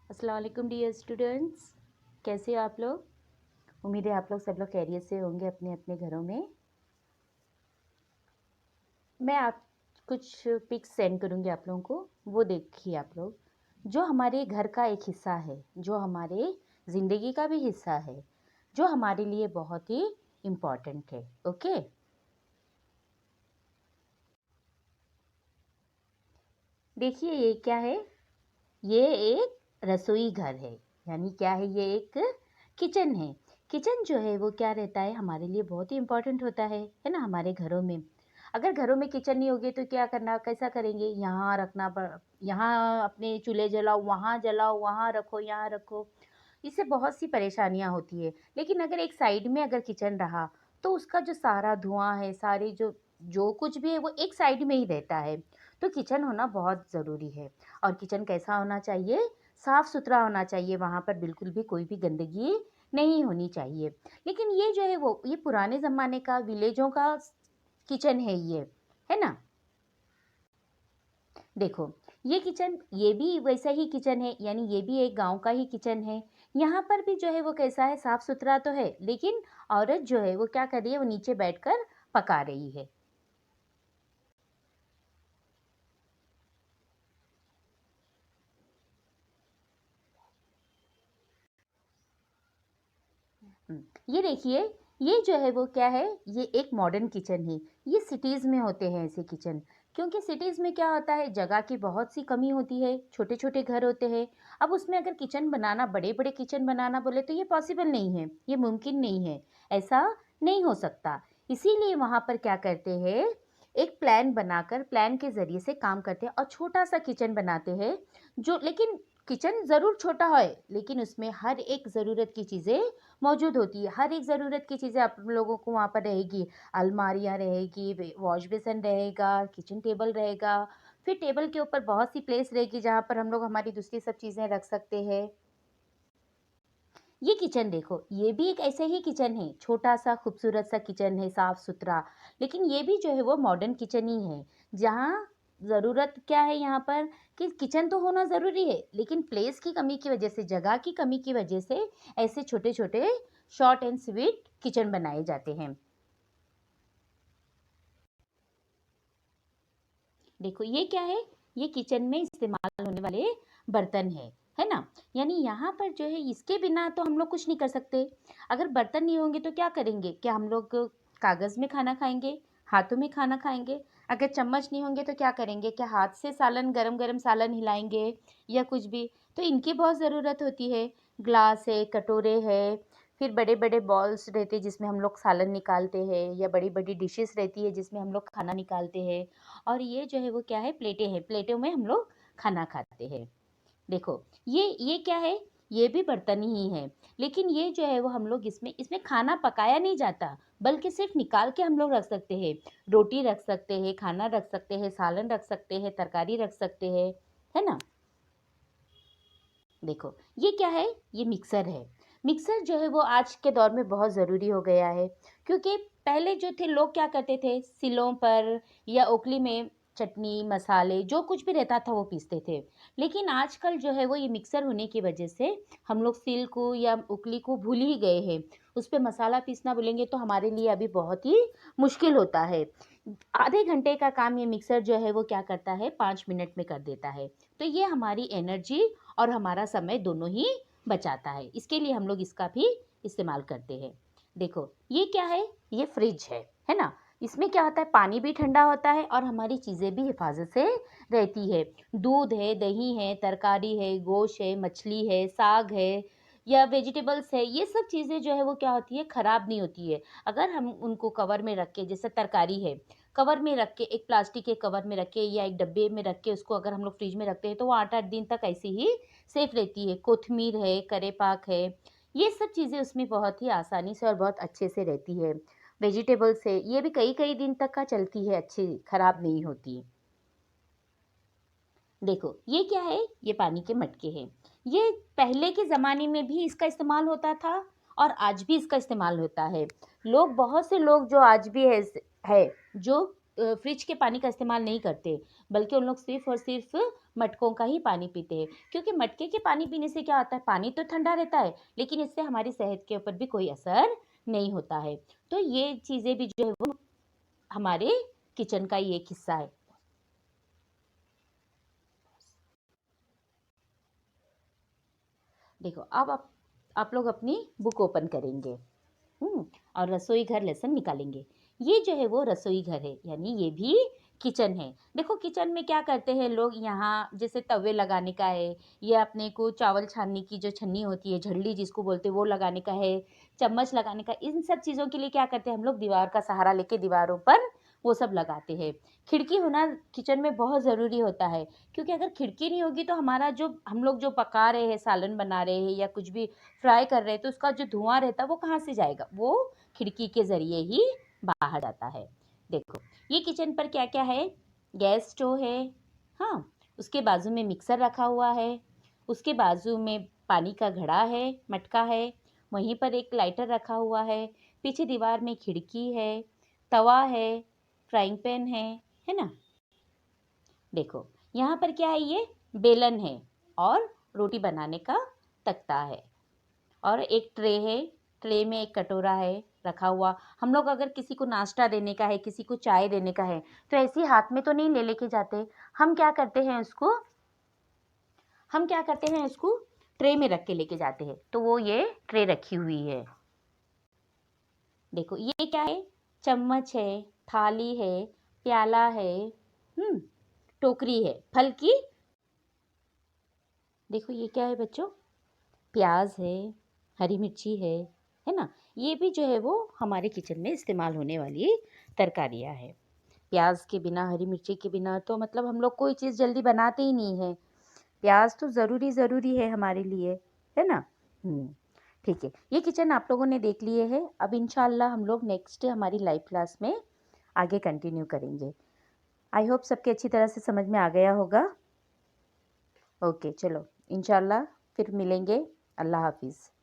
अस्सलाम वालेकुम dear students. कैसे हो आप लोग? उम्मीद है आप लोग सब लोग खैरियत से होंगे अपने अपने घरों में। मैं आप कुछ पिक्स सेंड करूंगी आप लोगों को, वो देखिए आप लोग। जो हमारे घर का एक हिस्सा है, जो हमारे ज़िंदगी का भी हिस्सा है, जो हमारे लिए बहुत ही इम्पॉर्टेंट है। ओके, देखिए ये क्या है। ये एक रसोई घर है, यानी क्या है, ये एक किचन है। किचन जो है वो क्या रहता है, हमारे लिए बहुत ही इम्पोर्टेंट होता है ना, हमारे घरों में। अगर घरों में किचन नहीं होगी तो क्या करना, कैसा करेंगे, यहाँ रखना पड़, यहाँ अपने चूल्हे जलाओ, वहाँ रखो, यहाँ रखो। इससे बहुत सी परेशानियाँ होती है। लेकिन अगर एक साइड में अगर किचन रहा तो उसका जो सारा धुआं है, सारी जो जो कुछ भी है वो एक साइड में ही रहता है। तो किचन होना बहुत ज़रूरी है। और किचन कैसा होना चाहिए, साफ़ सुथरा होना चाहिए, वहाँ पर बिल्कुल भी कोई भी गंदगी नहीं होनी चाहिए। लेकिन ये जो है वो ये पुराने ज़माने का विलेजों का किचन है ये, है ना। देखो, ये किचन, ये भी वैसा ही किचन है, यानी ये भी एक गांव का ही किचन है। यहाँ पर भी जो है वो कैसा है, साफ सुथरा तो है, लेकिन औरत जो है वो क्या कर रही है, वो नीचे बैठकर पका रही है। ये देखिए, ये जो है वो क्या है, ये एक मॉडर्न किचन है। ये सिटीज़ में होते हैं ऐसे किचन, क्योंकि सिटीज़ में क्या होता है, जगह की बहुत सी कमी होती है, छोटे छोटे घर होते हैं। अब उसमें अगर किचन बनाना, बड़े बड़े किचन बनाना बोले तो ये पॉसिबल नहीं है, ये मुमकिन नहीं है, ऐसा नहीं हो सकता। इसीलिए वहाँ पर क्या करते हैं, एक प्लान बनाकर, प्लान के ज़रिए से काम करते हैं और छोटा सा किचन बनाते हैं। जो लेकिन किचन ज़रूर छोटा है, लेकिन उसमें हर एक ज़रूरत की चीज़ें मौजूद होती है। हर एक ज़रूरत की चीज़ें आप लोगों को वहाँ पर रहेगी। अलमारियाँ रहेगी, वॉश बेसिन रहेगा, किचन टेबल रहेगा। फिर टेबल के ऊपर बहुत सी प्लेस रहेगी जहाँ पर हम लोग हमारी दूसरी सब चीज़ें रख सकते हैं। ये किचन देखो, ये भी एक ऐसे ही किचन है, छोटा सा खूबसूरत सा किचन है, साफ सुथरा। लेकिन ये भी जो है वो मॉडर्न किचन ही है, जहाँ ज़रूरत क्या है यहाँ पर, कि किचन तो होना ज़रूरी है, लेकिन प्लेस की कमी की वजह से, जगह की कमी की वजह से ऐसे छोटे छोटे शॉर्ट एंड स्वीट किचन बनाए जाते हैं। देखो ये क्या है, ये किचन में इस्तेमाल होने वाले बर्तन है ना। यानी यहाँ पर जो है, इसके बिना तो हम लोग कुछ नहीं कर सकते। अगर बर्तन नहीं होंगे तो क्या करेंगे, क्या हम लोग कागज़ में खाना खाएंगे, हाथों में खाना खाएंगे? अगर चम्मच नहीं होंगे तो क्या करेंगे, क्या हाथ से सालन, गरम गरम सालन हिलाएंगे या कुछ भी? तो इनकी बहुत ज़रूरत होती है। ग्लास है, कटोरे है, फिर बड़े बड़े बॉल्स रहते हैं जिसमें हम लोग सालन निकालते हैं, या बड़ी बड़ी डिशेस रहती है जिसमें हम लोग खाना निकालते हैं। और ये जो है वो क्या है, प्लेटें हैं, प्लेटों में हम लोग खाना खाते हैं। देखो, ये क्या है, ये भी बर्तन ही है। लेकिन ये जो है वो हम लोग इसमें इसमें खाना पकाया नहीं जाता, बल्कि सिर्फ निकाल के हम लोग रख सकते हैं। रोटी रख सकते हैं, खाना रख सकते हैं, सालन रख सकते हैं, तरकारी रख सकते हैं, है ना। देखो ये क्या है, ये मिक्सर है। मिक्सर जो है वो आज के दौर में बहुत ज़रूरी हो गया है, क्योंकि पहले जो थे लोग क्या करते थे, सिलों पर या ओखली में चटनी मसाले जो कुछ भी रहता था वो पीसते थे। लेकिन आजकल जो है वो ये मिक्सर होने की वजह से हम लोग सिल को या ओखली को भूल ही गए हैं। उस पर मसाला पीसना बोलेंगे तो हमारे लिए अभी बहुत ही मुश्किल होता है। आधे घंटे का काम ये मिक्सर जो है वो क्या करता है, 5 मिनट में कर देता है। तो ये हमारी एनर्जी और हमारा समय दोनों ही बचाता है। इसके लिए हम लोग इसका भी इस्तेमाल करते हैं। देखो ये क्या है, ये फ्रिज है ना। इसमें क्या होता है, पानी भी ठंडा होता है और हमारी चीज़ें भी हिफाजत से रहती है। दूध है, दही है, तरकारी है, गोश्त है, मछली है, साग है या वेजिटेबल्स है, ये सब चीज़ें जो है वो क्या होती है, ख़राब नहीं होती है। अगर हम उनको कवर में रख के, जैसे तरकारी है, कवर में रख के, एक प्लास्टिक के कवर में रख के या एक डब्बे में रख के उसको अगर हम लोग फ्रिज में रखते हैं तो वो 8-8 दिन तक ऐसे ही सेफ रहती है। कोथिमीर है, करेपाक है, ये सब चीज़ें उसमें बहुत ही आसानी से और बहुत अच्छे से रहती है। वेजिटेबल्स है, ये भी कई कई दिन तक का चलती है, अच्छी खराब नहीं होती। देखो ये क्या है, ये पानी के मटके हैं। ये पहले के ज़माने में भी इसका इस्तेमाल होता था और आज भी इसका इस्तेमाल होता है। लोग, बहुत से लोग जो आज भी है जो फ्रिज के पानी का इस्तेमाल नहीं करते, बल्कि उन लोग सिर्फ़ और सिर्फ़ मटकों का ही पानी पीते हैं, क्योंकि मटके के पानी पीने से क्या होता है, पानी तो ठंडा रहता है लेकिन इससे हमारी सेहत के ऊपर भी कोई असर नहीं होता है। तो ये चीज़ें भी जो है वो हमारे किचन का ही एक हिस्सा है। देखो अब आप लोग अपनी बुक ओपन करेंगे, और रसोई घर लेसन निकालेंगे। ये जो है वो रसोई घर है, यानी ये भी किचन है। देखो किचन में क्या करते हैं लोग, यहाँ जैसे तवे लगाने का है, या अपने को चावल छानने की जो छन्नी होती है, झल्ली जिसको बोलते हैं, वो लगाने का है, चम्मच लगाने का, इन सब चीज़ों के लिए क्या करते हैं हम लोग, दीवार का सहारा लेके दीवारों पर वो सब लगाते हैं। खिड़की होना किचन में बहुत ज़रूरी होता है, क्योंकि अगर खिड़की नहीं होगी तो हमारा जो हम लोग जो पका रहे हैं, सालन बना रहे हैं या कुछ भी फ्राई कर रहे हैं, तो उसका जो धुआं रहता है वो कहाँ से जाएगा, वो खिड़की के ज़रिए ही बाहर जाता है। देखो ये किचन पर क्या क्या है, गैस स्टोव है, हाँ, उसके बाजू में मिक्सर रखा हुआ है, उसके बाजू में पानी का घड़ा है, मटका है, वहीं पर एक लाइटर रखा हुआ है, पीछे दीवार में खिड़की है, तवा है, फ्राइंग पैन है ना। देखो यहाँ पर क्या है, ये बेलन है और रोटी बनाने का तख्ता है, और एक ट्रे है, ट्रे में एक कटोरा है रखा हुआ। हम लोग अगर किसी को नाश्ता देने का है, किसी को चाय देने का है, तो ऐसे ही हाथ में तो नहीं ले लेके जाते, हम क्या करते हैं उसको ट्रे में रख के लेके जाते हैं। तो वो ये ट्रे रखी हुई है। देखो ये क्या है, चम्मच है, थाली है, प्याला है, टोकरी है फल की। देखो ये क्या है बच्चों, प्याज है, हरी मिर्ची है ना। ये भी जो है वो हमारे किचन में इस्तेमाल होने वाली तरकारियाँ है। प्याज के बिना, हरी मिर्ची के बिना तो मतलब हम लोग कोई चीज़ जल्दी बनाते ही नहीं है। प्याज तो ज़रूरी है हमारे लिए, है ना। ठीक है, ये किचन आप लोगों ने देख लिए है। अब इंशाल्लाह हम लोग नेक्स्ट हमारी लाइव क्लास में आगे कंटिन्यू करेंगे। आई होप सबके अच्छी तरह से समझ में आ गया होगा। ओके चलो इंशाल्लाह फिर मिलेंगे। अल्लाह हाफिज़।